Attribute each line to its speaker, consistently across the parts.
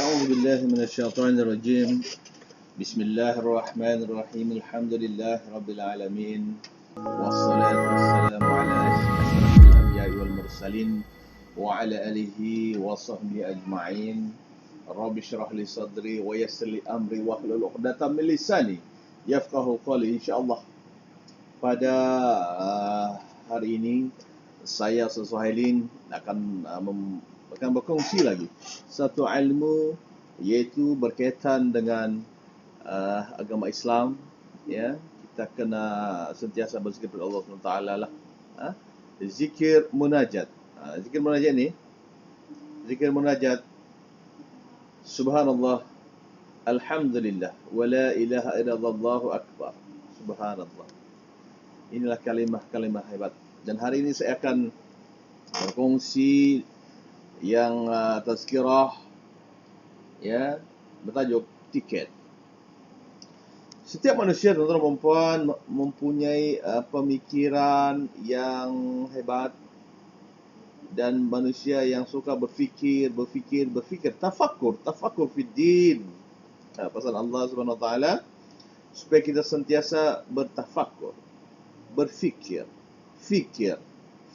Speaker 1: أعوذ بالله من الشيطان الرجيم. بسم الله الرحمن الرحيم. الحمد لله رب العالمين، والصلاة والسلام على أشرف الأنبياء والمرسلين وعلى آله وصحبه أجمعين. رب اشرح لي صدري ويسر لي أمري واحلل عقدة من لساني yafqahu qawli. InsyaAllah pada hari ini saya Suhailin akan berkongsi lagi satu ilmu, iaitu berkaitan dengan agama Islam. Ya, kita kena sentiasa berzikir kepada Allah SWT lah. Zikir munajat. Zikir munajat ni, zikir munajat subhanallah, alhamdulillah, wa la ilaha illallah, Allahu akbar, subhanallah. Inilah kalimah-kalimah hebat. Dan hari ini saya akan berkongsi yang tazkirah, ya, bertajuk tiket. Setiap manusia, tuan-tuan dan puan, mempunyai pemikiran yang hebat, dan manusia yang suka berfikir, tafakur fid din, pasal Allah Subhanahu Wa Taala, supaya kita sentiasa bertafakur, berfikir,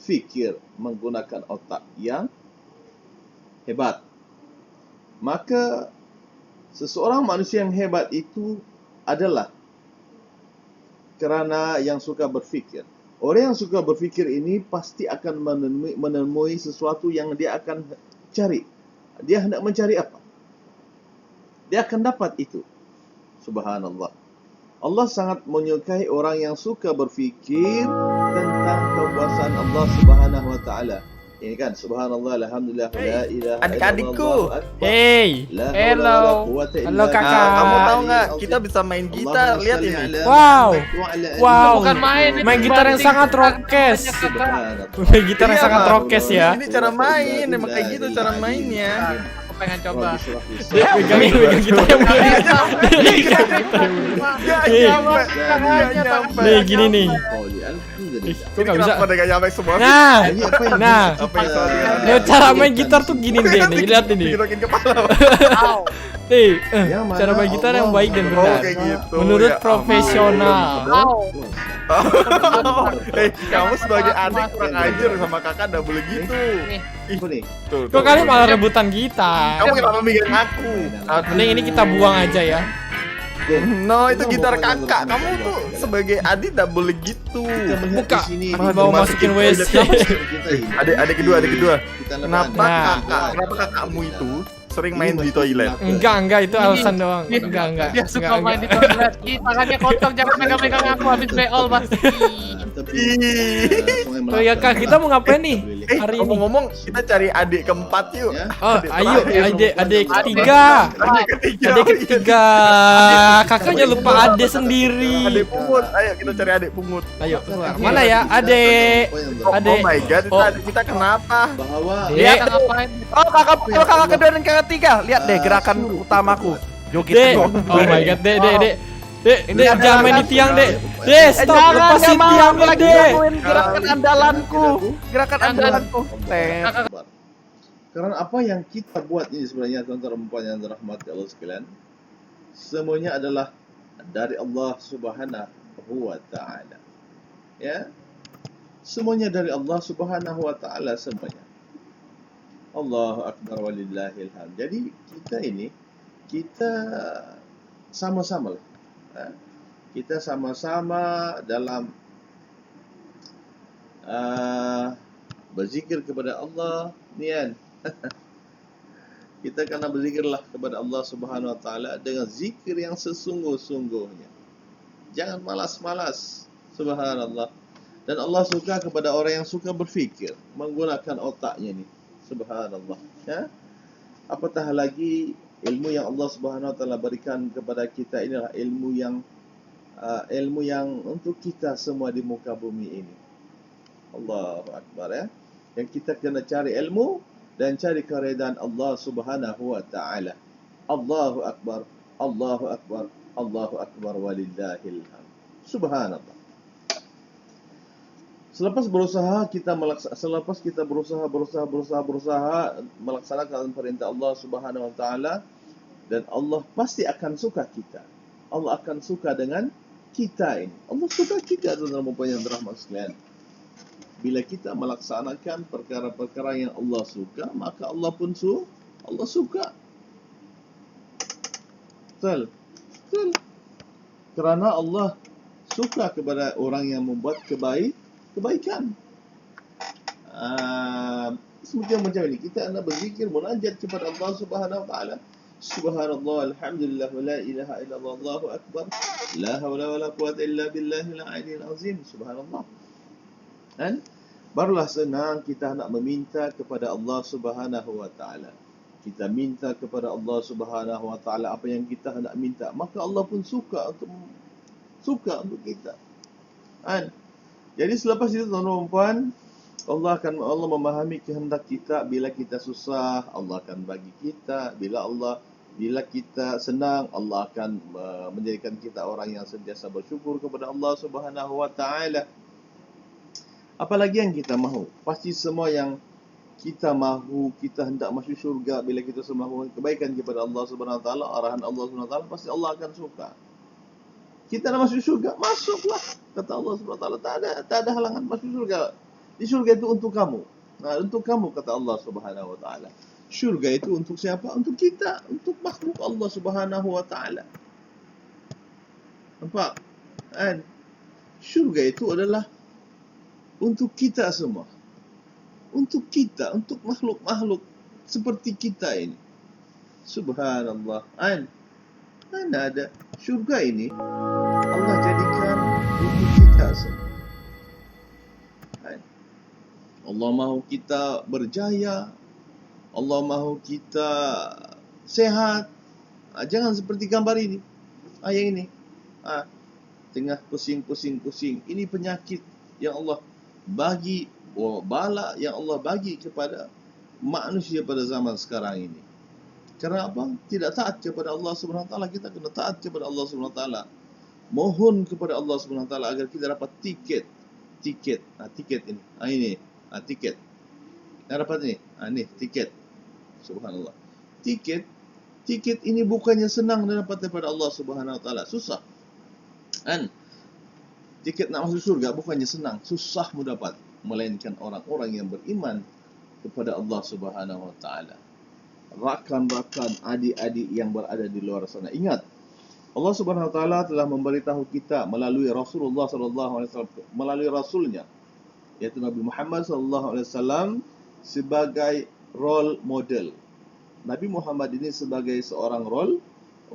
Speaker 1: fikir menggunakan otak yang hebat. Maka seseorang manusia yang hebat itu adalah kerana yang suka berfikir. Orang yang suka berfikir ini pasti akan menemui sesuatu yang dia akan cari. Dia hendak mencari apa? Dia akan dapat itu. Subhanallah. Allah sangat menyukai orang yang suka berfikir tentang kekuasaan Allah Subhanahu Wa Taala. Ini kan, subhanallah, alhamdulillah, la ilaha illallah.
Speaker 2: Adik-adikku,
Speaker 3: hey, hello, halo kakak.
Speaker 2: Kamu tahu nggak? Kita bisa main gitar. Lihat ini.
Speaker 3: Wow,
Speaker 4: bukan
Speaker 3: main gitar yang sangat rockes. Main gitar yang sangat rockes ya.
Speaker 2: Ini cara main, emang kayak gitu cara mainnya.
Speaker 4: Aku pengen coba.
Speaker 3: Pegang gitar yang nih gini nih. Kok nggak bisa?
Speaker 2: Nyampe semua.
Speaker 3: Nah, cara main gitar tuh gini deh nih, lihat ini.
Speaker 2: Girokin kepala.
Speaker 3: Nih, cara main gitar yang baik dan benar.
Speaker 2: Kayak gitu.
Speaker 3: Menurut
Speaker 2: Ya,
Speaker 3: profesional.
Speaker 2: Kamu sebagai adik kurang ajar, sama kakak nggak boleh gitu. Tuh,
Speaker 3: Kok kalian malah rebutan gitar?
Speaker 2: kamu kenapa mikirin aku?
Speaker 3: Mending ini kita buang aja ya.
Speaker 2: No, itu gitar kakak. Kamu tuh sebagai adik nggak boleh gitu.
Speaker 3: Buka, bawa masukin WC.
Speaker 2: Adik kedua. Kenapa
Speaker 3: Nah.
Speaker 2: kakakmu itu sering main di toilet?
Speaker 3: Enggak, itu alasan doang. Enggak.
Speaker 4: Dia suka main di toilet. Ih, tangannya kotor, jangan pegang-pegang aku habis beol pasti.
Speaker 3: Oh ya kak, kita mau ngapain nih hari ini?
Speaker 2: Ngomong-ngomong, kita cari adik keempat yuk.
Speaker 3: Oh, ayo, adik ketiga. Adik ketiga. Kakaknya lupa adik sendiri.
Speaker 2: Adik pungut. Ayo kita cari adik pungut.
Speaker 3: Ayo, keluar. Mana ya adik?
Speaker 2: Oh my god, kita kenapa?
Speaker 3: Dek,
Speaker 4: Ngapain?
Speaker 2: Oh, kakak kedua dan kakak ketiga. Lihat deh gerakan utamaku. Joget.
Speaker 3: Dek. Oh my god, Dek. Dek, jangan main di tiang, Dek. Dek, stop, lepasin tiangnya, Dek.
Speaker 2: Gerakan andalanku.
Speaker 1: Karena apa yang kita buat ini sebenarnya, tuan-tuan dan puan yang dirahmati Allah sekalian, semuanya adalah dari Allah Subhanahu Wa Taala. Ya, semuanya dari Allah Subhanahu Wa Taala semuanya. Allahu Akbar walillahil hamd. Jadi kita sama-sama lah. Kita sama-sama dalam berzikir kepada Allah, nian. Kita kena berzikirlah kepada Allah Subhanahu Wa Taala dengan zikir yang sesungguh-sungguhnya. Jangan malas-malas. Subhanallah. Dan Allah suka kepada orang yang suka berfikir, menggunakan otaknya ni. Subhanallah. Ya. Apatah lagi ilmu yang Allah Subhanahu Wa Taala berikan kepada kita, inilah ilmu yang untuk kita semua di muka bumi ini. Allahu Akbar, ya. Yang kita kena cari ilmu dan cari keredaan Allah Subhanahu Wa Taala. Allahu Akbar, Allahu Akbar, Allahu Akbar walillahil hamd. Subhanallah. Selepas kita berusaha melaksanakan perintah Allah Subhanahu Wa Taala, Dan Allah pasti akan suka kita. Allah akan suka dengan kita ini. Allah suka kita, tuan-tuan dan puan yang dirahmati sekalian. Bila kita melaksanakan perkara-perkara yang Allah suka, maka Allah pun Allah suka. Betul. Betul. Kerana Allah suka kepada orang yang membuat kebaikan. Seperti macam ini, kita nak berzikir, munajat kepada Allah Subhanahu wa taala. Subhanallah, alhamdulillah, wa la ilaha illallah, Allahu akbar, la haula wa la quwwata illa billahil aliyyil azim. Subhanallah. Dan barulah senang kita nak meminta kepada Allah Subhanahu wa taala. Kita minta kepada Allah Subhanahu wa taala apa yang kita nak minta, maka Allah pun suka untuk kita. Kan? Jadi selepas itu, tuan-tuan dan puan, Allah memahami kehendak kita. Bila kita susah, Allah akan bagi kita. Bila kita senang, Allah akan menjadikan kita orang yang sentiasa bersyukur kepada Allah Subhanahu wa taala. Apalagi yang kita mahu? Pasti semua yang kita mahu, kita hendak masuk syurga. Bila kita semua mahu kebaikan kepada Allah Subhanahu wa taala, arahan Allah Subhanahu wa taala, pasti Allah akan suka. Kita nak masuk syurga, masuklah. Kata Allah Subhanahu wa taala, tak ada halangan masuk syurga. Di syurga itu untuk kamu. Untuk kamu, kata Allah Subhanahu wa taala. Syurga itu untuk siapa? Untuk kita, untuk makhluk Allah Subhanahu wa taala. Nampak? Kan? Syurga itu adalah untuk kita semua. Untuk kita, untuk makhluk-makhluk seperti kita ini. Subhanallah. Kan? Mana ada syurga ini Allah jadikan untuk kita semua. Allah mahu kita berjaya. Allah mahu kita sehat. Jangan seperti gambar ini. Yang ini. Tengah pusing. Ini penyakit yang Allah bagi, bala yang Allah bagi kepada manusia pada zaman sekarang ini. Kerana apa? Tidak taat kepada Allah Subhanahu wa taala. Kita kena taat kepada Allah Subhanahu wa taala. Mohon kepada Allah Subhanahu wa taala agar kita dapat tiket. Tiket ini. Ini. Tiket. Yang dapat ni. Ni tiket. Subhanallah. Tiket ini bukannya senang dapat daripada Allah Subhanahu wa taala. Susah. Kan? Tiket nak masuk surga bukannya senang, susah mu dapat, melainkan orang-orang yang beriman kepada Allah Subhanahu wa taala. Rakan-rakan, adik-adik yang berada di luar sana. Ingat, Allah Subhanahu wa taala telah memberitahu kita melalui Rasulullah sallallahu alaihi wasallam, melalui rasulnya, yaitu Nabi Muhammad sallallahu alaihi wasallam, sebagai role model. Nabi Muhammad ini sebagai seorang role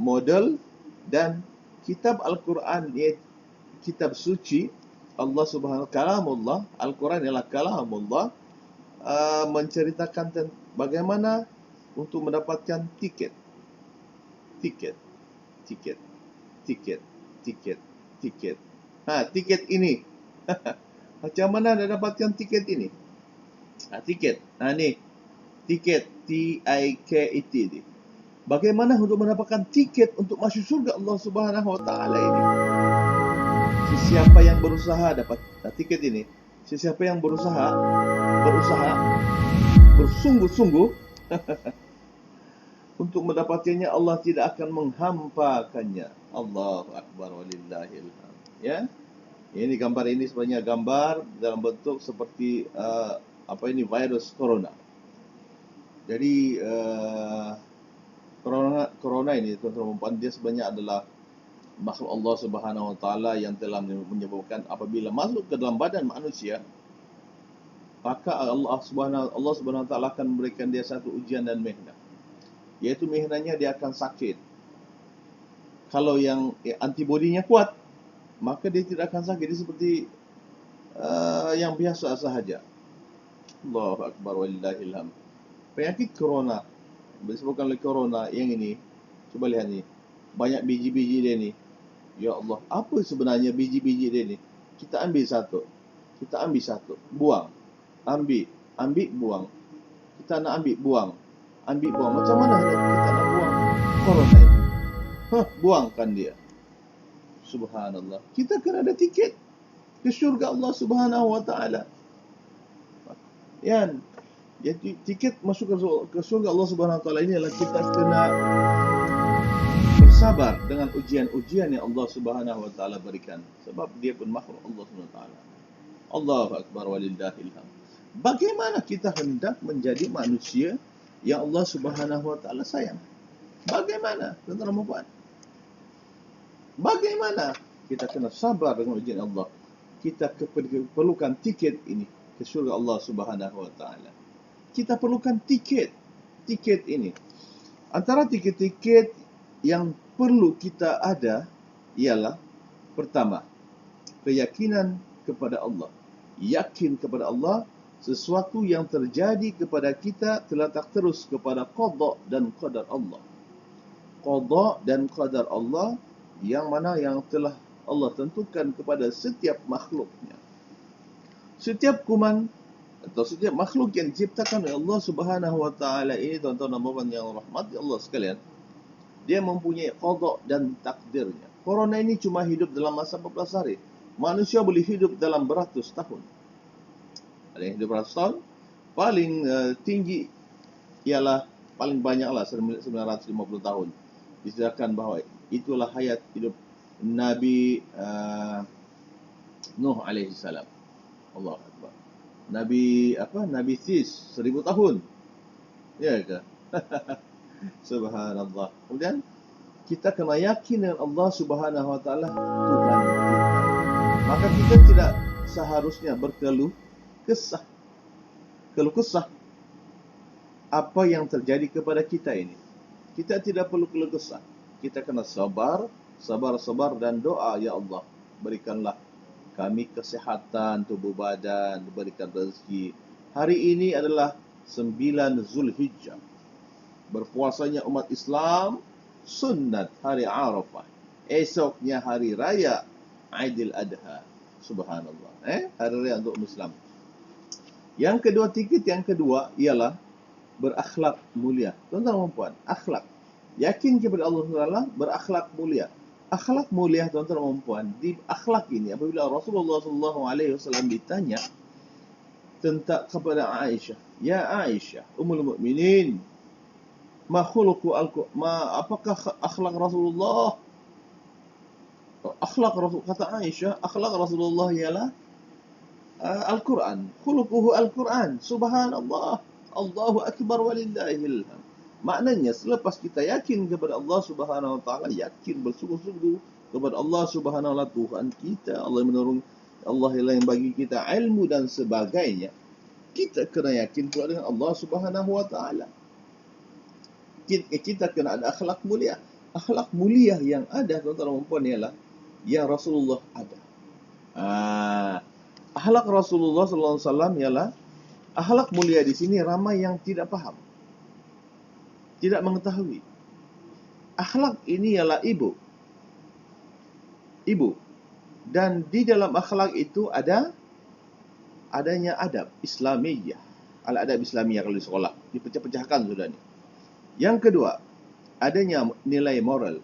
Speaker 1: model, dan kitab Al-Quran, iaitu kitab suci Allah Subhanahu wa taala, kalamullah, Al-Quran ialah kalamullah, menceritakan bagaimana untuk mendapatkan tiket. Tiket ini. Macam mana anda dapatkan tiket ini? Tiket. Ni. Tiket. T-I-K-E-T. Bagaimana untuk mendapatkan tiket untuk masuk surga Allah Subhanahu wa taala ini? Sesiapa yang berusaha dapat tiket ini. Sesiapa yang berusaha bersungguh-sungguh untuk mendapatkannya, Allah tidak akan menghampakannya. Allahu akbar walillahil hamd. Ya. Ini gambar ini sebenarnya gambar dalam bentuk seperti virus corona. Jadi corona ini, tuan-tuan, dia sebenarnya adalah makhluk Allah Subhanahu wa taala yang telah menyebabkan apabila masuk ke dalam badan manusia, maka Allah Subhanahu wa taala akan memberikan dia satu ujian dan mihnah. Yaitu mihnahnya dia akan sakit. Kalau yang antibodinya kuat, maka dia tidak akan sakit. Dia seperti yang biasa sahaja. Allahu akbar walillahil hamd. Penyakit corona disebabkan oleh corona yang ini, cuba lihat ni. Banyak biji-biji dia ni. Ya Allah, apa sebenarnya biji-biji dia ni? Kita ambil satu, buang. Ambil, buang. Kita nak ambil, buang. Macam mana kita nak buang corona ini? Buangkan dia. Subhanallah. Kita kena ada tiket ke syurga Allah Subhanahu wa taala. Jadi tiket masuk ke syurga Allah Subhanahu wa taala ini adalah kita kena sabar dengan ujian-ujian yang Allah Subhanahu wa taala berikan, sebab dia pun makhluk Allah Subhanahu wa taala. Allahu akbar walillahil hamd. Bagaimana kita hendak menjadi manusia yang Allah Subhanahu wa taala sayang? Bagaimana? Tuan-tuan dan puan? Bagaimana kita kena sabar dengan ujian Allah? Kita perlukan tiket ini ke syurga Allah Subhanahu wa taala. Kita perlukan tiket ini. Antara tiket-tiket yang perlu kita ada ialah pertama, keyakinan kepada Allah. Yakin kepada Allah, sesuatu yang terjadi kepada kita terletak terus kepada qada dan qadar Allah. Qada dan qadar Allah yang mana yang telah Allah tentukan kepada setiap makhluknya. Setiap kuman atau setiap makhluk yang diciptakan oleh Allah Subhanahu wa taala ini, tuan-tuan dan puan yang rahmati Allah sekalian, dia mempunyai qada dan takdirnya. Corona ini cuma hidup dalam masa 14 hari. Manusia boleh hidup dalam beratus tahun. Ada yang hidup beratus tahun. Paling tinggi ialah, paling banyaklah 950 tahun. Disediakan bahawa itulah hayat hidup Nabi Nuh alaihi salam. Allahu akbar. Nabi Sis 1000 tahun. Ya ke? Subhanallah. Kemudian kita kena yakin dengan Allah Subhanahu wa taala Tuhan. Maka kita tidak seharusnya berkeluh kesah. Keluh kesah apa yang terjadi kepada kita ini. Kita tidak perlu keluh kesah. Kita kena sabar dan doa, ya Allah, berikanlah kami kesehatan tubuh badan, berikan rezeki. Hari ini adalah 9 Zulhijjah. Berpuasanya umat Islam sunnat hari Arafah. Esoknya hari raya Aidil Adha. Subhanallah. Hari raya untuk Islam. Yang kedua, tiket yang kedua ialah berakhlak mulia. Tuan-tuan dan puan, akhlak. Yakin kepada Allah Taala, berakhlak mulia. Akhlak mulia, tuan-tuan dan puan, di akhlak ini apabila Rasulullah SAW ditanya tentang kepada Aisyah, ya Aisyah, Ummul Mukminin, apakah akhlak Rasulullah? Kata Aisyah, akhlak Rasulullah ialah Al-Quran. Khuluquhu Al-Quran. Subhanallah. Allahu akbar walillahil hamd. Maknanya selepas kita yakin kepada Allah Subhanahu wa taala, yakin bersungguh-sungguh kepada Allah Subhanahu wa taala Tuhan kita, Allah menolong, Allah yang bagi kita ilmu dan sebagainya, kita kena yakin pula dengan Allah Subhanahu wa taala. Kita kena ada akhlak mulia. Akhlak mulia yang ada, tuan-tuan dan puan, ialah yang Rasulullah ada. Akhlak Rasulullah sallallahu alaihi wasallam ialah akhlak mulia. Di sini ramai yang tidak faham, tidak mengetahui. Akhlak ini ialah ibu. Dan di dalam akhlak itu adanya adab Islamiyah. Al-adab Islamiyah kalau di sekolah dipecah-pecahkan sudah ni. Yang kedua, adanya nilai moral.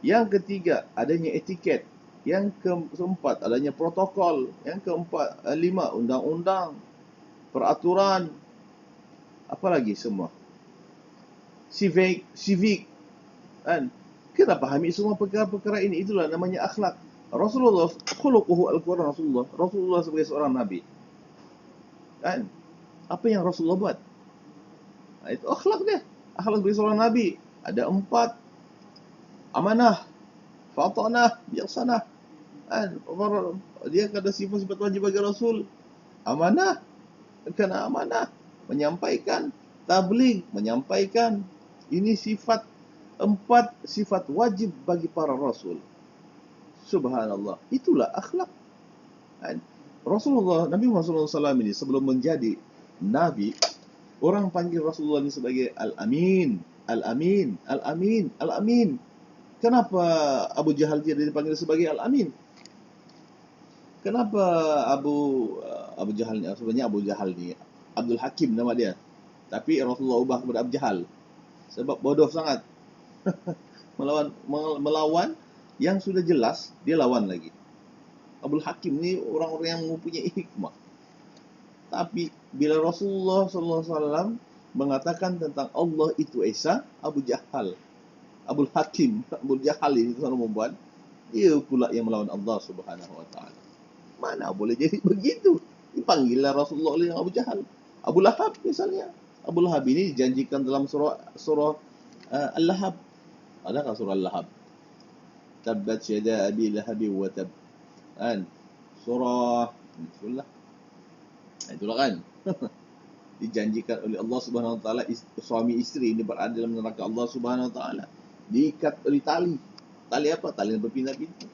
Speaker 1: Yang ketiga, adanya etiket. Yang keempat, adanya protokol. Yang keempat, 5, undang-undang, peraturan, apa lagi semua. Civic. Kan? Kita pahami semua perkara-perkara ini. Itulah namanya akhlak. Rasulullah, khuluquhu Al-Quran Rasulullah. Rasulullah sebagai seorang Nabi. Kan? Apa yang Rasulullah buat? Itu akhlak dia. Akhlak sebagai seorang Nabi. Ada 4. Amanah, fatanah, bijaksanah. Dia ada sifat-sifat wajib bagi Rasul. Amanah, kena amanah, menyampaikan, tabligh, menyampaikan. Ini sifat 4 sifat wajib bagi para Rasul. Subhanallah. Itulah akhlak. Rasulullah, Nabi Muhammad SAW ini sebelum menjadi Nabi, orang panggil Rasulullah ini sebagai Al-Amin. Al-Amin. Al-Amin. Al-Amin. Kenapa Abu Jahal dia dipanggil sebagai Al-Amin? Kenapa Abu Jahal ni, sebenarnya Abu Jahal ni Abdul Hakim nama dia, tapi Rasulullah ubah kepada Abu Jahal sebab bodoh sangat. melawan yang sudah jelas, dia lawan lagi. Abdul Hakim ni orang-orang yang mempunyai hikmah. Tapi bila Rasulullah SAW mengatakan tentang Allah itu Esa, Abu Jahal Abul Hakim, Abul Jahal ini tuan perempuan, dia pula yang melawan Allah Subhanahu Wa Taala. Mana boleh jadi begitu? Dipanggillah Rasulullah oleh Abu Jahal. Abu Lahab misalnya. Abu Lahab ini dijanjikan dalam surah Al-Lahab. Adakah surah Al-Lahab? Tabbat yada abi lahabi wa tab. Kan? Surah Bismillah. Itulah kan. Dijanjikan oleh Allah Subhanahu Wa Taala suami isteri ini berada dalam neraka Allah Subhanahu Wa Taala. Diikat oleh tali. Tali apa? Tali yang berpindah-pindah.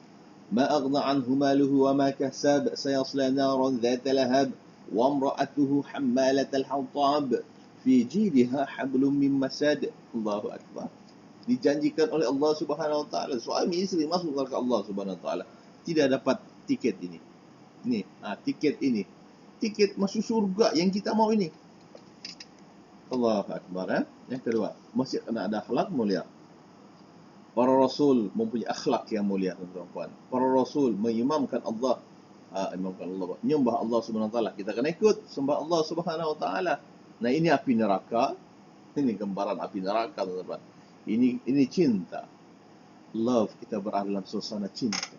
Speaker 1: Ma aghna anhu maluhu wa ma kasab sayasla naran dhata lahab wa imra'atuhu hammalatal hatab fi jidha hablum min masad. Allahu akbar. Dijanjikan oleh Allah Subhanahu Wa Taala suami isteri masuk neraka Allah Subhanahu Wa Taala. Tidak dapat tiket ini. Ini, tiket ini. Tiket masuk surga yang kita mau ini. Allahu akbar. Yang kedua, masih kena ada akhlak mulia. Para Rasul mempunyai akhlak yang mulia, tuan-tuan. Para Rasul mengimamkan Allah, menyembah Allah Subhanahu Wa Taala. Kita kena ikut sembah Allah Subhanahu Wa Taala. Nah, ini api neraka. Ini gambaran api neraka, tuan-tuan. Ini cinta. Love, kita berada dalam suasana cinta.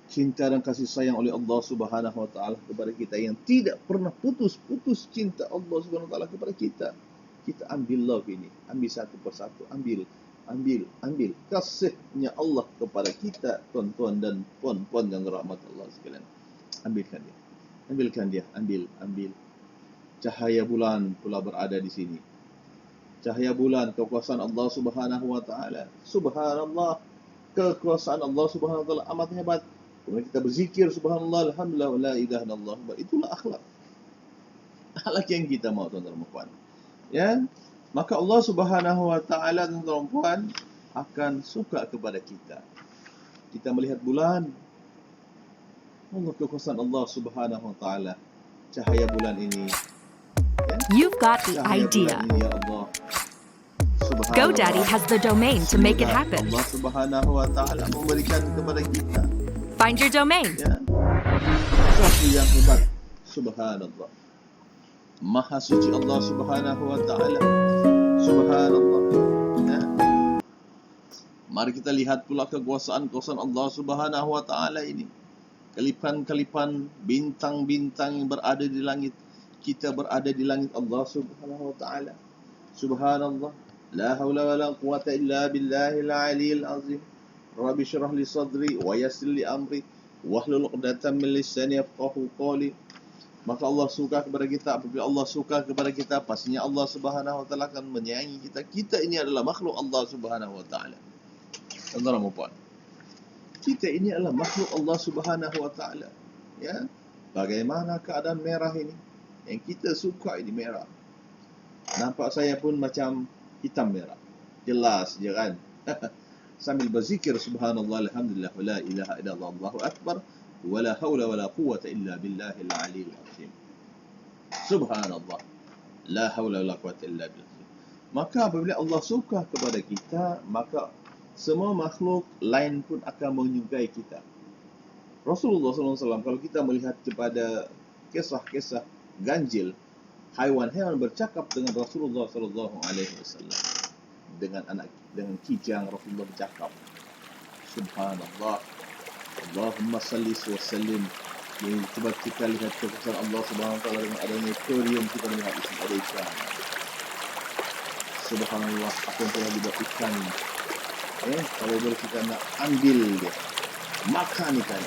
Speaker 1: Cinta dan kasih sayang oleh Allah Subhanahu Wa Taala kepada kita yang tidak pernah putus cinta Allah Subhanahu Wa Taala kepada kita. Kita ambil love ini, ambil satu persatu, ambil kasihnya Allah kepada kita, tuan-tuan dan puan-puan yang dirahmati Allah sekalian. Ambilkan dia, ambil. Cahaya bulan pula berada di sini. Cahaya bulan, kekuasaan Allah Subhanahu Wa Taala. Subhanallah, kekuasaan Allah Subhanahu Wa Taala amat hebat. Kemudian kita berzikir subhanallah, alhamdulillah, la ilaha illallah. Itulah akhlak. Akhlak yang kita mau, tuan-tuan dan puan. Ya, maka Allah Subhanahu Wa Taala, tuan-tuan dan puan, akan suka kepada kita. Kita melihat bulan, Allah, kekuasaan Allah Subhanahu Wa Taala. Cahaya bulan ini. Ya?
Speaker 5: You've got the
Speaker 1: Cahaya
Speaker 5: idea.
Speaker 1: bulan ini, ya Allah. Subhanallah.
Speaker 5: GoDaddy has the domain to make it happen.
Speaker 1: Allah Subhanahu Wa Taala memberikan kepada kita.
Speaker 5: Find your domain.
Speaker 1: Ya. Sesuatu yang hebat. Subhanallah. Maha suci Allah Subhanahu Wa Taala. Subhanallah. Ya. Mari kita lihat pula kekuasaan Allah Subhanahu Wa Taala ini. Kelipan-kelipan bintang-bintang yang berada di langit. Kita berada di langit Allah Subhanahu Wa Taala. Subhanallah. La haula wa la quwata illa billahil aliyyil azim. Rabbi syrah li sadri wa yassir li amri wahlul 'uqdatam min lisani yafqahu qawli. Maka Allah suka kepada kita. Apabila Allah suka kepada kita, pastinya Allah Subhanahu Wa Taala akan menyayangi kita. Kita ini adalah makhluk Allah Subhanahu Wa Taala. Tuan-tuan dan puan, kita ini adalah makhluk Allah Subhanahu Wa Taala. Ya, bagaimana keadaan merah ini? Yang kita suka ini merah. Nampak saya pun macam hitam merah. Jelas je kan? Sambil berzikir subhanallah, alhamdulillah, wa la ilaha illallah, Allahu akbar, wa la hawla wa la quwwata illa billahil aliyyil azim. Subhanallah, la hawla wa la quwwata illa billah. Maka apabila Allah suka kepada kita, maka semua makhluk lain pun akan menyukai kita. Rasulullah SAW, kalau kita melihat kepada kisah-kisah ganjil, haiwan-haiwan bercakap dengan Rasulullah SAW. Dengan kijang Rasulullah bercakap. Subhanallah. Allahumma salli wa sallim. Yang coba kita lihat kekuasaan Allah Subhanahu Wa Taala dengan adanya aquarium, kita melihat di sini ada ikan. Subhanallah, apa yang telah dibuat ikan. Kalau boleh kita nak ambil dia, makan ikan.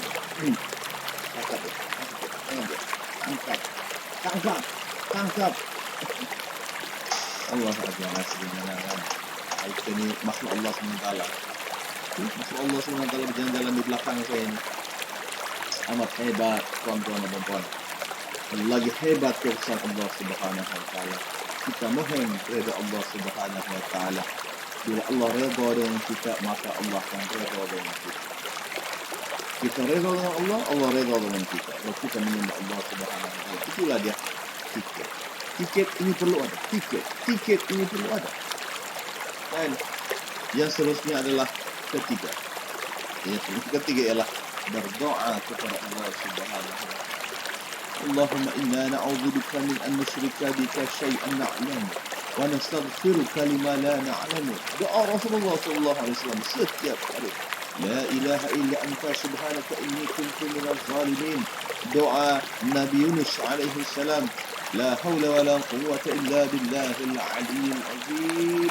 Speaker 1: Tangkap. Allah Akbar. Ikan ini makhluk Allah SWT. Makhluk Allah SWT berjalan-jalan di belakang saya ini. Amat hebat, tuan-tuan dan puan. Lagi hebat kekuasaan Allah Subhanahu Wa Taala. Kita mohon kepada Allah Subhanahu Wa Taala. Bila Allah redha dengan kita, maka Allah akan redha dengan kita. Kita redha dengan Allah, Allah redha dengan kita. Kalau kita menyembah Allah Subhanahu Wa Taala, itulah dia tiket. Tiket ini perlu ada. Tiket ini perlu ada. Dan yang seterusnya adalah ketiga. Yang ketiga ialah berdoa kepada Allah Subhanahu Wa Taala. Allahumma inna na'udzubika min an nusyrika bika syai'an na'lam wa nastaghfiruka lima la na'lamu. Doa Rasulullah sallallahu alaihi wasallam setiap hari. La ilaha illa anta subhanaka inni kuntu minaz zalimin. Doa Nabi Yunus alaihi salam. La haula wa la quwwata illa billahil aliyyil azim.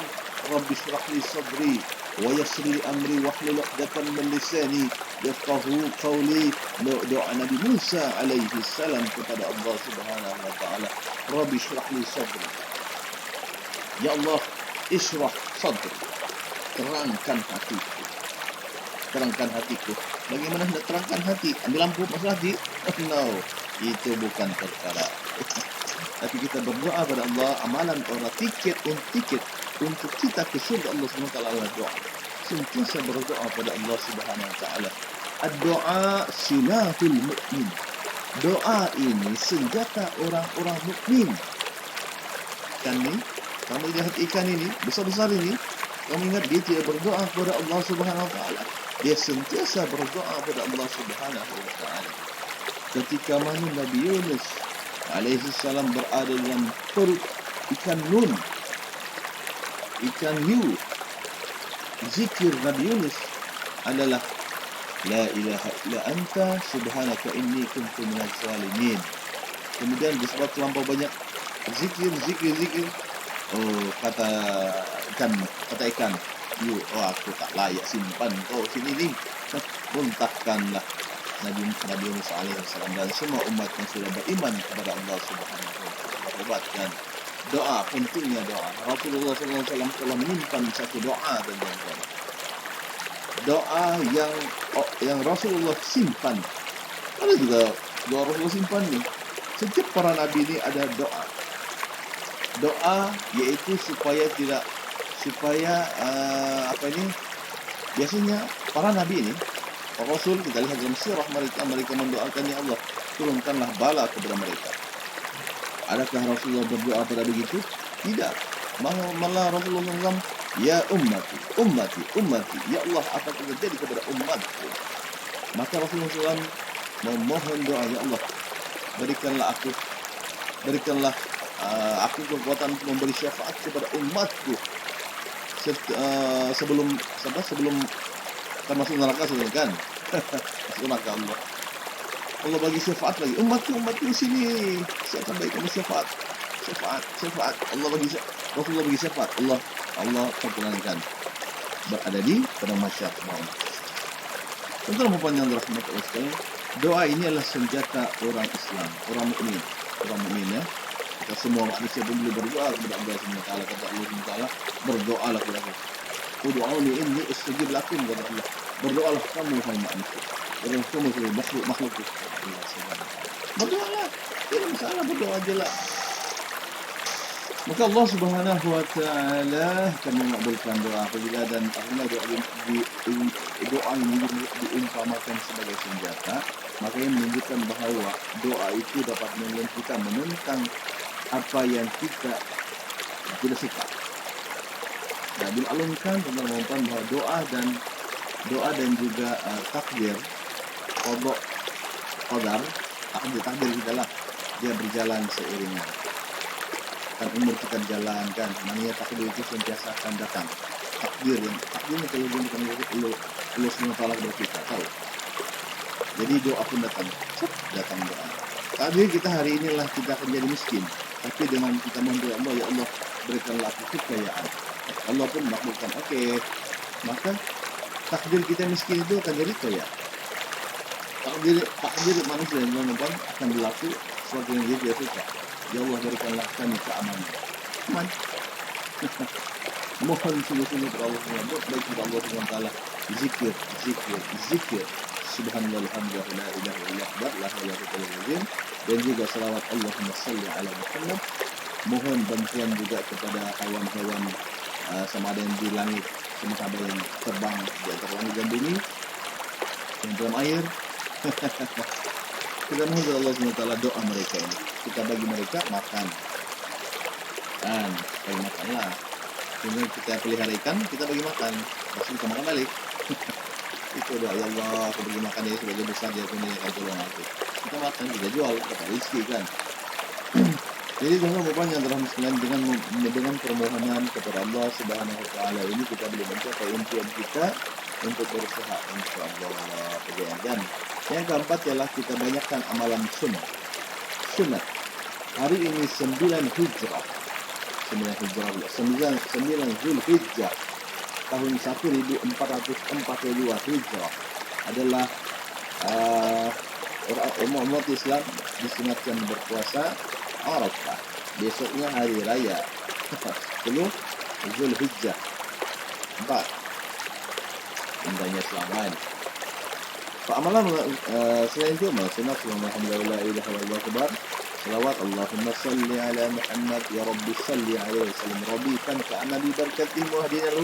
Speaker 1: Rabbi shrah li sadri wa yassir li amri wahlul 'uqdatam min lisani yafqahu qawli. Doa Nabi Musa alaihi salam kepada Allah Subhanahu wa taala. Rabbi shrah li sadri. Ya Allah, ishrah sadri. Terangkan hatiku. Terangkan hatiku. Bagaimana hendak terangkan hati? Ambil lampu masuk hati? No, itu bukan perkara. Tapi kita berdoa kepada Allah, amalan orang tiket untuk kita ke surga Allah SWT adalah doa. Sentiasa berdoa kepada Allah Subhanahu Wa Taala. Doa silahul mukmin. Doa ini senjata orang-orang mukmin. Ikan ni, kamu lihat ikan ini besar-besar ini, kamu ingat dia tidak berdoa kepada Allah Subhanahu Wa Taala. Dia sentiasa berdoa kepada Allah Subhanahu Wa Taala. Ketika mana Nabi Yunus alaihi salam berada dalam perut ikan nun, ikan hiu, zikir Nabi Yunus adalah la ilaha illa anta subhanaka inni kuntu minaz zalimin. Kemudian disebut terlampau banyak zikir. Oh, kata ikan hiu, oh aku tak layak simpan kau sini ni. Muntahkanlah Nabi Yunus alaihi salam dan semua umat yang sudah beriman kepada Allah Subhanahu wa taala. Bertobatkan. Doa, pentingnya doa. Rasulullah sallallahu alaihi wasallam telah menyimpan satu doa tentang doa yang Rasulullah simpan. Ada juga doa Rasulullah simpan ni. Setiap para nabi ni ada doa. Doa yaitu supaya biasanya para nabi ini, para rasul, kita lihat dalam sirah mereka mendoakan, ya Allah, turunkanlah bala kepada mereka. Adakah Rasulullah berdoa pada begitu? Tidak. Malah Rasulullah SAW, ya ummati, ya Allah, apa yang terjadi kepada umatku? Maka Rasulullah SAW memohon doa, ya Allah, berikanlah aku kekuatan untuk memberi syafaat kepada umatku sebelum kita masuk neraka kan? Masuk neraka Allah bagi syafaat lagi. Umatku di sini. Siapa baik kamu syafaat. Allah bagi Rasulullah bagi syafaat. Allah perkenankan berada di padang mahsyar. Tentang panjang rahmat Allah sekalian. Doa ini adalah senjata orang Islam, orang mukmin ya. Kita semua manusia pun boleh berdoa kepada Allah SWT. Kata Allah SWT, berdoalah kepada Allah. Udu'uni inni ustajib lakum, kata Allah. Berdoalah kamu, hai manusia. Berdoalah kamu sebagai makhluk. Berdoalah. Tidak masalah, berdoa je lah. Maka Allah Subhanahu Wa Taala akan mengabulkan doa apabila doa ini diumpamakan sebagai senjata. Maka ini menunjukkan bahawa doa itu dapat menolong kita menentang apa yang kita tidak suka. Dan dimaklumkan tentang bahawa doa dan juga takdir, qadar, takdir kita lah, dia berjalan seiringan. Kan umur kita berjalan kan, maknanya takdir itu sentiasa akan datang. Takdirnya kalau dia bukan Allah SWT kepada kita, tahu. Jadi doa pun datang doa. Takdir kita hari inilah kita akan jadi miskin, tapi dengan kita mohon Allah, ya Allah berikanlah aku kekayaan. Allah pun makbulkan. Okey, maka takdir kita miskin itu akan jadi kaya. Takdir manusia yang teman-teman akan berlaku sesuatu yang dia suka. Ya Allah berikanlah kami keamanan. Aman. Mohon sungguh-sungguh kepada Allah SWT, baik kepada Allah SWT. Zikir. Subhanallah, alhamdulillah, la ilaha illallah, la ilaha illallah, dan juga salawat Allahumma salli ala Muhammad. Mohon bantuan juga kepada hewan-hewan sama ada yang di langit, sama ada yang terbang di antara langit dan bumi, yang dalam air. Kita mohon kepada Allah SWT doa mereka ini. Kita bagi mereka makan. Dan bagi makanlah. Kemudian kita pelihara ikan, kita bagi makan. Langsung kita makan balik. Itu doa, ya Allah, aku bagi makan dia sebagai besar dia punya akan tolong aku. Kita makan, kita jual, dapat rezeki kan. Jadi tuan-tuan yang telah sekalian dengan permohonan kepada Allah Subhanahu Wa Taala ini kita boleh mencapai impian kita untuk berusaha insyaallah. Dan yang keempat ialah kita banyakkan amalan sunnah. Sunat. Hari ini 9 Hijrah. 9 Zulhijjah tahun 1442 Hijrah adalah umat Islam disunatkan berpuasa Arafah. Besoknya hari raya 10 Zulhijjah 4. Indahnya selamat. Amalan selain itu sunat alhamdulillah ilaha illallah salawat Allahumma salli ala Muhammad ya Rabbi salli alaihi wasallam Rabbi kan ana bi barakatihim wa hdina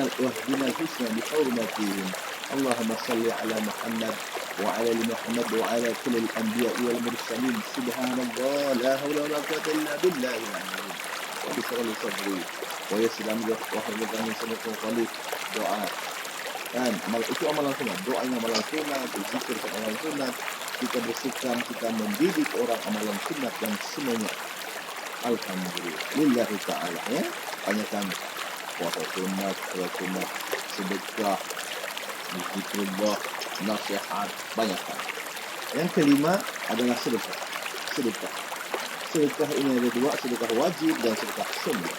Speaker 1: al-husna bi hurmatihim Allahumma salli ala Muhammad wa ala ali Muhammad wa ala kulli al-anbiya wal mursalin subhanallah la hawla wa la quwwata illa billah wa bi sadri wa yassir amri wa hlul min doa. Dan itu amalan sunat. Doa yang amalan sunat, berzikir amalan sunat. Kita bersikap, kita mendidik orang amalan sunat dan semuanya. Alhamdulillah. Lillahi ta'ala. Ya? Banyakkan puasa sunat, sedekah, zikrullah, nasihat. Banyakkan. Yang kelima adalah sedekah. Sedekah ini ada dua, sedekah wajib dan sedekah sunnah.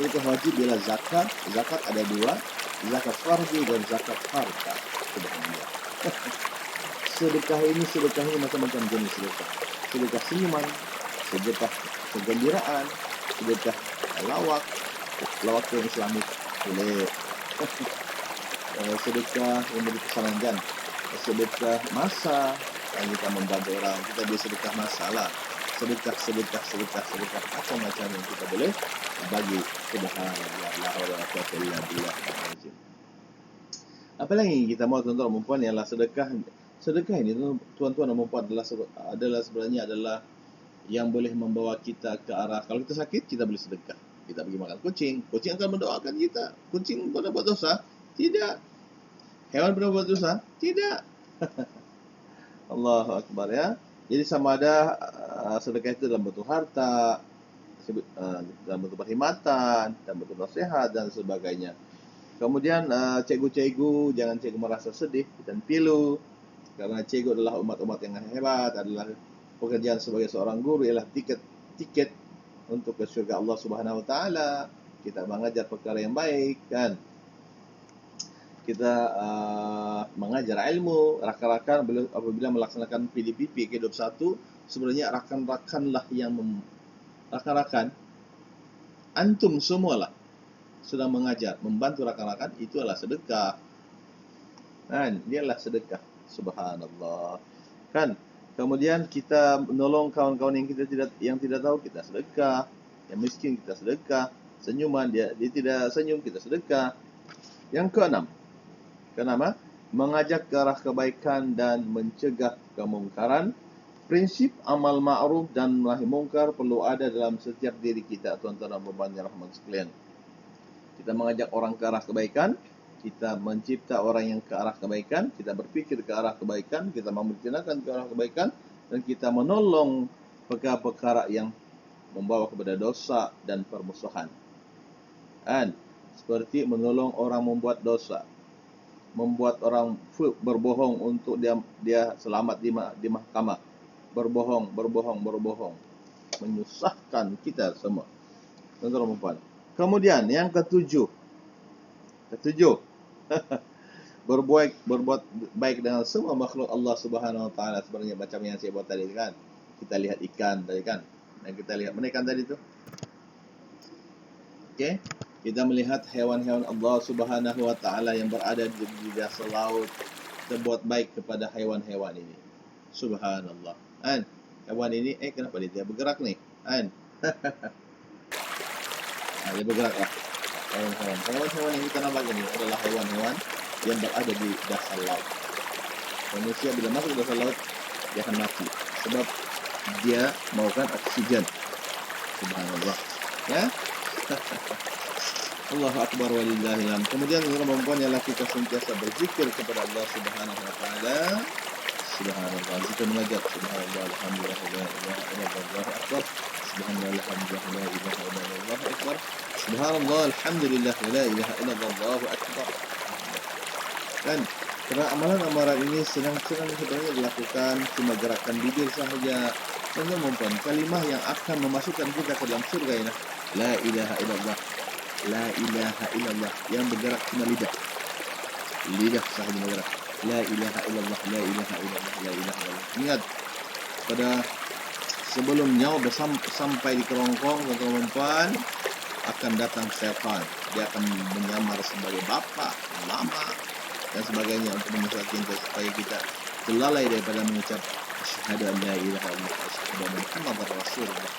Speaker 1: Sedekah wajib ialah zakat. Zakat ada dua. Zakat fardu dan zakat harta. Subhanallah. Sedekah ini macam-macam jenis sedekah. Sedekah senyuman, sedekah kegembiraan, sedekah lawak yang Islamik boleh. Sedekah yang beri kesenangan, sedekah masa yang kita membantu orang, kita beri sedekah masalah. Sedekah macam-macam yang kita boleh bagi. Subhanallah, la haula wala quwwata illa billah. Apa lagi kita mau tuan-tuan dan puan ialah sedekah. Sedekah ini tuan-tuan dan puan adalah sebenarnya yang boleh membawa kita ke arah, kalau kita sakit kita boleh sedekah. Kita pergi makan kucing akan mendoakan kita. Kucing pernah buat dosa? Tidak. Hewan pernah buat dosa? Tidak. Allahu Akbar ya. Jadi sama ada sedekah itu dalam bentuk harta, dalam bentuk perkhidmatan, dalam bentuk nasihat dan sebagainya. Kemudian cikgu-cikgu jangan cikgu merasa sedih dan pilu, karena cikgu adalah umat-umat yang hebat, adalah pekerjaan sebagai seorang guru ialah tiket untuk ke syurga Allah Subhanahu Wa Taala. Kita mengajar perkara yang baik kan. Kita mengajar ilmu, rakan-rakan apabila melaksanakan PDPP K21, sebenarnya rakan-rakanlah yang rakan-rakan antum semualah sedang mengajar, membantu rakan-rakan, itu adalah sedekah. Kan, dialah sedekah. Subhanallah. Kan, kemudian kita menolong kawan-kawan yang tidak tahu, kita sedekah. Yang miskin kita sedekah. Senyuman dia tidak senyum, kita sedekah. Yang keenam, mengajak ke arah kebaikan dan mencegah kemungkaran. Prinsip amal ma'ruf dan nahi mungkar perlu ada dalam setiap diri kita, tuan-tuan dan puan yang rahmat sekalian. Kita mengajak orang ke arah kebaikan, kita mencipta orang yang ke arah kebaikan, kita berpikir ke arah kebaikan, kita memperkenalkan ke arah kebaikan, dan kita menolong perkara-perkara yang membawa kepada dosa dan permusuhan. Dan seperti menolong orang membuat dosa, membuat orang berbohong untuk dia selamat di mahkamah, berbohong, menyusahkan kita semua. Tuan-tuan. Kemudian yang ketujuh, berbuat baik dengan semua makhluk Allah Subhanahu Wa Taala. Sebenarnya macam yang saya buat tadi kan, kita lihat ikan tadi kan, dan kita lihat mana ikan tadi tu. Okey, kita melihat hewan-hewan Allah Subhanahu Wa Taala yang berada di dasar laut. Kita buat baik kepada hewan-hewan ini. Subhanallah. Kan? Hewan ini kenapa dia bergerak ni? Kan? Dia bergerak lah. Hewan-hewan yang kita nampak ini adalah hewan-hewan yang berada di dasar laut. Manusia bila masuk ke dasar laut, dia akan mati. Sebab dia mahukan oksigen. Subhanallah. Ya? Allahu Akbar walillahil hamd. Kemudian perempuan ialah kita sentiasa berzikir kepada Allah Subhanahu Wa Taala Subhanallah. Kita mengajar subhanallah, alhamdulillah, la ilaha illallah, Allahu akbar. Subhanallah, alhamdulillah, la ilaha illallah, Allahu akbar. Subhanallah, alhamdulillah, la ilaha illallah, Allahu akbar. Kan? Karena amalan-amalan ini senang-senang sebenarnya dilakukan, cuma gerakan bibir sahaja. Teman-teman, kalimah yang akan memasukkan kita ke dalam surga ini, la ilaha illallah, la ilaha illallah, yang bergerak cuma lidah. Lidah sahaja bergerak. La ilaha illallah, la ilaha illallah, la ilaha illallah. Ingat, pada sebelum nyawa sampai di kerongkong, teman-teman, akan datang syaitan. Dia akan menyamar sebagai bapa, mama, dan sebagainya untuk menyesatkan kita supaya kita terlalai daripada mengucap asyhadu an la ilaha illallah wa asyhadu anna muhammadar rasulullah.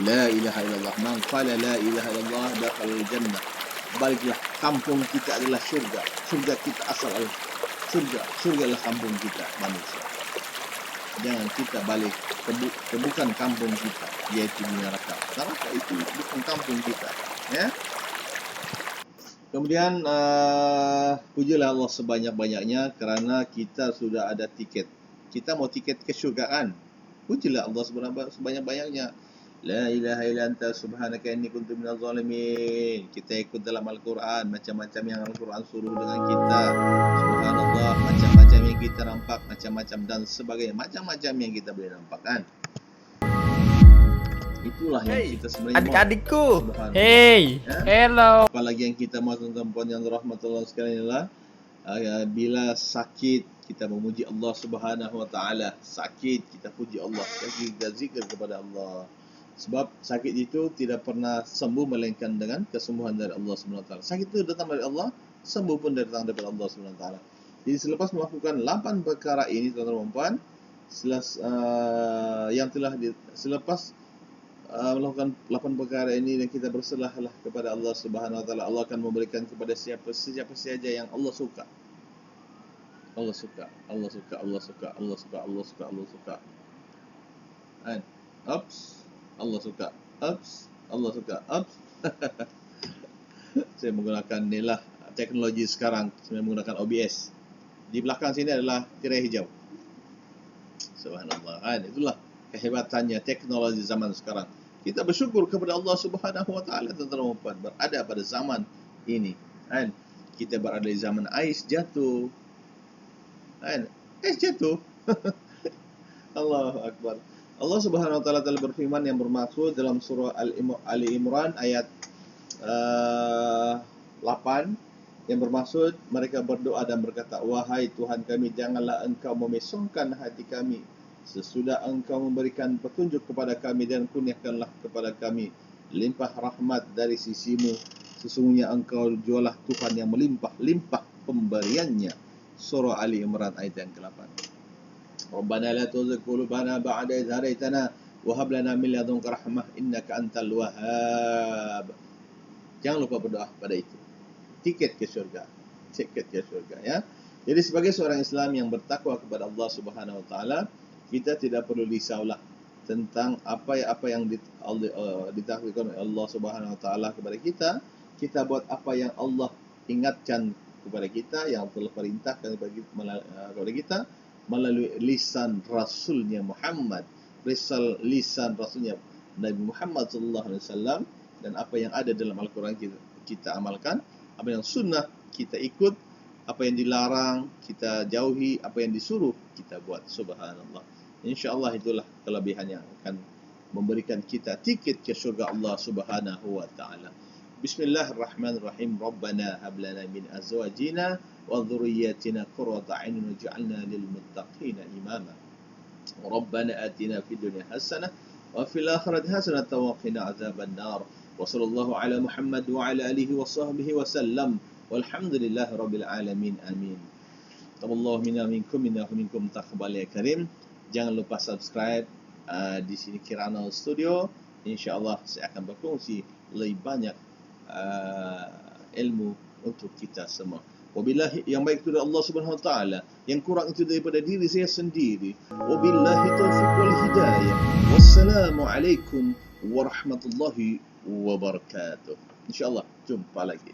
Speaker 1: La ilaha illallah, man qala la ilaha illallah dakhala jannah. Baliklah, kampung kita adalah surga. Surga kita asal surga adalah kampung kita manusia. Jangan kita balik ke bukan kampung kita, yaitu neraka. Neraka itu bukan kampung kita, ya. Kemudian pujilah Allah sebanyak-banyaknya kerana kita sudah ada tiket. Kita mau tiket ke syurga kan? Pujilah Allah sebanyak-banyaknya. La ilaha illa anta subhanaka inni kuntu minaz zalimin. Kita ikut dalam Al-Quran, macam-macam yang Al-Quran suruh dengan kita. Subhanallah, macam-macam yang kita nampak, macam-macam dan sebagainya. Macam-macam yang kita boleh nampak kan? Itulah yang kita sebenarnya
Speaker 2: adik-adikku.
Speaker 3: Hey.
Speaker 1: Ya?
Speaker 4: Hello.
Speaker 1: Apalagi yang kita mau tuan-tuan yang rahmatullah sekalian adalah bila sakit kita memuji Allah Subhanahu wa taala. Sakit kita puji Allah, kita zikir kepada Allah. Sebab sakit itu tidak pernah sembuh melainkan dengan kesembuhan dari Allah Subhanahu wa taala. Sakit itu datang dari Allah, sembuh pun datang dari Allah Subhanahu wa taala. Jadi selepas melakukan 8 perkara ini tuan-tuan, selepas melakukan 8 perkara ini dan kita berserahlah kepada Allah Subhanahu wa taala, Allah akan memberikan kepada siapa saja yang Allah suka. Allah suka, Allah suka, Allah suka, Allah suka, Allah suka, Allah suka. Kan? Ups, Allah suka. Ups, Allah suka. Ups. Saya menggunakan inilah teknologi sekarang, saya menggunakan OBS. Di belakang sini adalah tirai hijau. Subhanallah. Kan? Itulah kehebatannya teknologi zaman sekarang. Kita bersyukur kepada Allah Subhanahu wa taala tentang berada pada zaman ini. Kan? Kita berada di zaman ais jatuh. Kan? Ais jatuh. Allahu akbar. Allah Subhanahu wa taala telah berfirman yang bermaksud dalam surah Ali Imran ayat 8 yang bermaksud mereka berdoa dan berkata, wahai Tuhan kami, janganlah engkau memesongkan hati kami sesudah engkau memberikan petunjuk kepada kami dan kurniakanlah kepada kami limpah rahmat dari sisimu. Sesungguhnya engkau jualah Tuhan yang melimpah-limpah pemberiannya. Surah Ali Imran ayat yang ke-8. Rabbana la tuzigh qulubana ba'da idh hadaytana wa hab lana min ladunka rahmah innaka antal wahhab. Jangan lupa berdoa pada itu. Tiket ke syurga. Tiket ke syurga, ya. Jadi sebagai seorang Islam yang bertakwa kepada Allah Subhanahu wa taala, kita tidak perlu risaulah tentang apa yang ditakdirkan oleh Allah Subhanahu wa taala kepada kita. Kita buat apa yang Allah ingatkan kepada kita, yang telah perintahkan kepada kita melalui lisan Rasulnya Muhammad, lisan Rasulnya Nabi Muhammad sallallahu alaihi wasallam, dan apa yang ada dalam Al-Quran kita amalkan, apa yang sunnah kita ikut, apa yang dilarang kita jauhi, apa yang disuruh kita buat. Subhanallah. InsyaAllah itulah kelebihan yang akan memberikan kita tiket ke syurga Allah Subhanahu wa ta'ala. Bismillahirrahmanirrahim. Rabbana hab lana min azwajina wa dhurriyyatina qurrata a'yunin waj'alna lil muttaqina imama. Rabbana atina fid dunya hasanah wa fil akhirati hasanah wa qina adzaban nar. Wa sallallahu ala Muhammad wa ala alihi wa sahbihi wa sallam. Walhamdulillahi rabbil alamin. Amin. Taqabbalallahu minna minkum taqabbal ya karim. Jangan lupa subscribe di sini Kirana Studio. InsyaAllah saya akan berkongsi lebih banyak ilmu untuk kita semua. Wabillahi, yang baik itu dari Allah Subhanahu wa taala, yang kurang itu daripada diri saya sendiri. Wabillahi taufiq wal hidayah. Wassalamualaikum warahmatullahi wabarakatuh. InsyaAllah jumpa lagi.